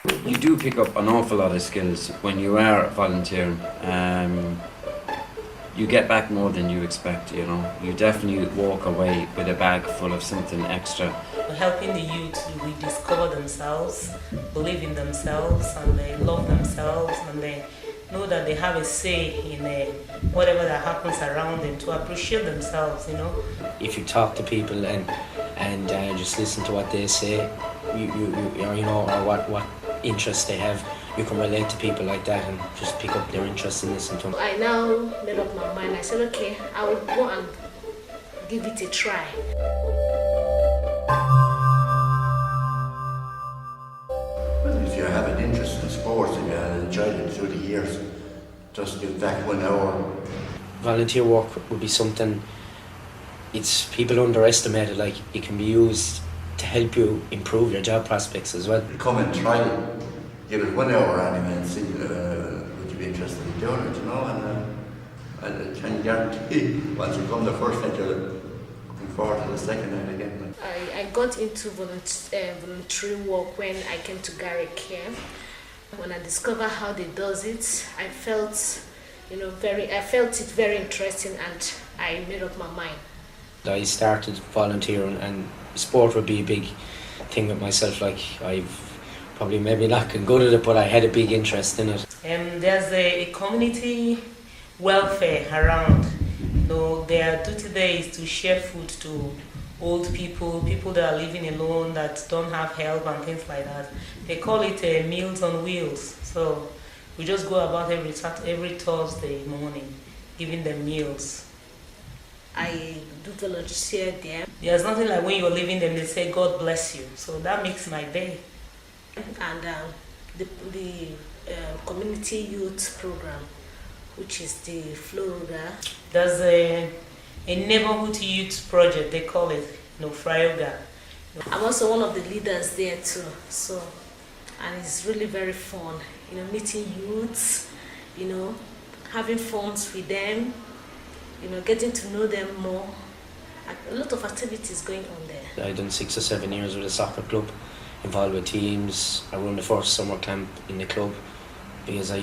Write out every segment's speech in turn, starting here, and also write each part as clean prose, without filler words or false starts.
You do pick up an awful lot of skills when you are volunteering. You get back more than you expect, you know. You definitely walk away with a bag full of something extra. Helping the youth to rediscover themselves, believe in themselves, and they love themselves, and they know that they have a say in whatever that happens around them, to appreciate themselves, you know. If you talk to people and just listen to what they say, you know, or what interests they have, you can relate to people like that and just pick up their interest and listen to them. I now made up my mind. I said, okay, I will go and give it a try. Well, if you have an interest in sports and you have enjoyed it through the years, just give back 1 hour. Volunteer work would be something, it's people underestimate it, like it can be used to help you improve your job prospects as well. Come and try it, give it 1 hour anyway and see would you be interested in doing it, you know, and I can guarantee once you come the first night you're looking forward to the second night again. I got into volunteering work when I came to Garrick here. When I discovered how they does it, I felt it very interesting, and I made up my mind. I started volunteering, and sport would be a big thing with myself. Like, I've probably maybe not been good at it, but I had a big interest in it. There's a community welfare around. You know, their duty there is to share food to old people, people that are living alone, that don't have help and things like that. They call it Meals on Wheels. So we just go about every Thursday morning giving them meals. I do volunteer there. There's nothing like when you're leaving them, they say, God bless you. So that makes my day. And the community youth program, which is the Florida. There's a neighborhood youth project, they call it, you know, Fryoga. I'm also one of the leaders there too. So, and it's really very fun, you know, meeting youths, you know, having fun with them, you know, getting to know them more. A lot of activities going on there. I done 6 or 7 years with a soccer club, involved with teams. I run the first summer camp in the club because I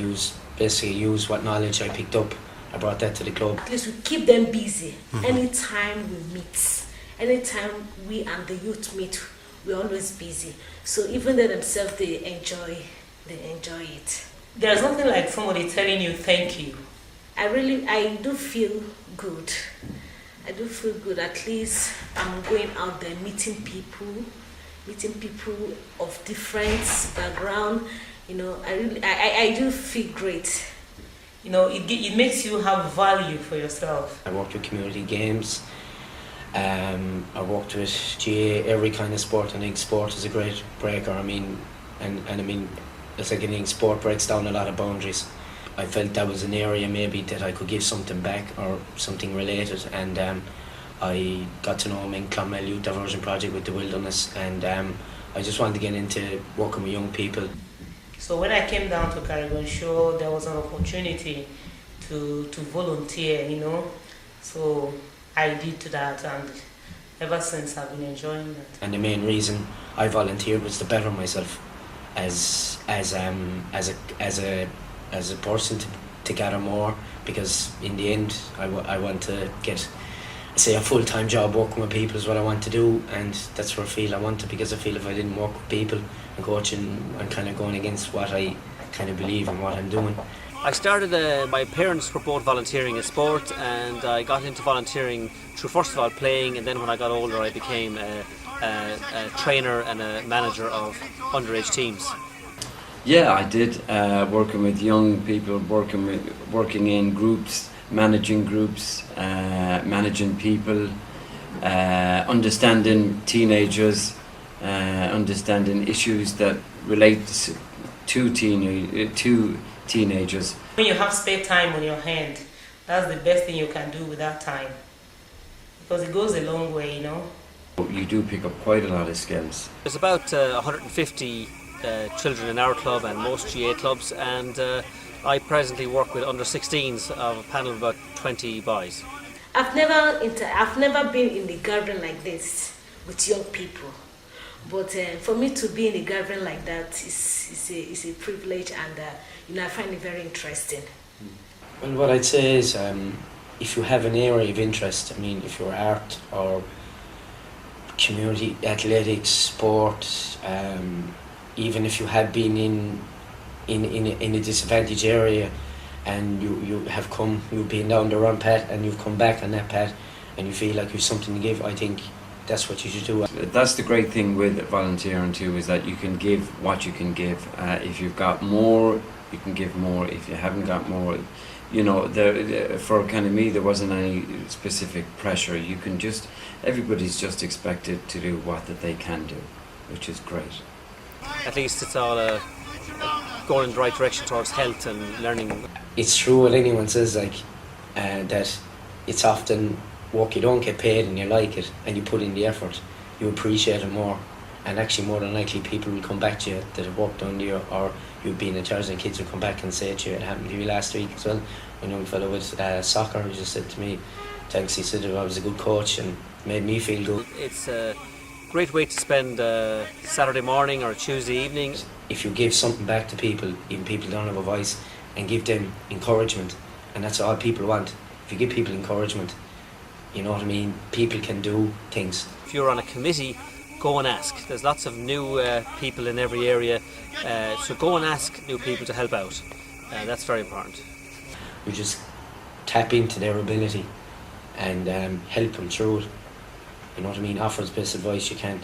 basically use what knowledge I picked up. I brought that to the club. At least we keep them busy. Anytime we meet, anytime we and the youth meet, we're always busy. So even they themselves, they enjoy it. There's nothing like somebody telling you thank you. I do feel good. At least I'm going out there meeting people of different background. You know, I do feel great. You know, it makes you have value for yourself. I worked with community games. I worked with GA, every kind of sport. I think sport is a great breaker. I mean, it's like anything, sport breaks down a lot of boundaries. I felt that was an area maybe that I could give something back or something related, and I got to know him in Clonmel Youth Diversion Project with the Wilderness, and I just wanted to get into working with young people. So when I came down to Carrick-on-Shore, there was an opportunity to volunteer, you know. So I did that, and ever since I've been enjoying it. And the main reason I volunteered was to better myself as a person, to gather more, because in the end I want to get, say, a full-time job working with people is what I want to do, and that's where I feel I want to, because I feel if I didn't work with people and coaching, I'm kind of going against what I kind of believe and what I'm doing. I started, my parents were both volunteering in sport, and I got into volunteering through first of all playing, and then when I got older I became a trainer and a manager of underage teams. Yeah, I did, working with young people, working in groups, managing groups, managing people, understanding teenagers, understanding issues that relate to teenagers. When you have spare time on your hand, that's the best thing you can do with that time, because it goes a long way, you know. You do pick up quite a lot of skills. There's about 150 children in our club and most GA clubs, and I presently work with under 16s of a panel of about 20 boys. I've never been in the gathering like this with young people, But for me to be in a gathering like that is a privilege, and I find it very interesting. Well, what I'd say is, if you have an area of interest, I mean, if you're art or community athletics, sport, even if you have been in a disadvantaged area, and you've been down the wrong path and you've come back on that path, and you feel like you've something to give, I think that's what you should do. That's the great thing with volunteering too, is that you can give what you can give. If you've got more, you can give more. If you haven't got more, for kind of me, there wasn't any specific pressure. Everybody's just expected to do what that they can do, which is great. At least it's all going in the right direction towards health and learning. It's true what anyone says, that it's often work you don't get paid and you like it and you put in the effort, you appreciate it more, and actually more than likely people will come back to you that have worked under you, or you've been in charge, and kids will come back and say to you. It happened to me last week as well. A young fellow with soccer who just said to me, thanks, he said I was a good coach and made me feel good. It's a great way to spend Saturday morning or Tuesday evening. If you give something back to people, even people don't have a voice, and give them encouragement, and that's all people want. If you give people encouragement, you know what I mean, people can do things. If you're on a committee, go and ask. There's lots of new people in every area, so go and ask new people to help out. That's very important. You just tap into their ability and help them through it. You know what I mean? Offer the best advice you can.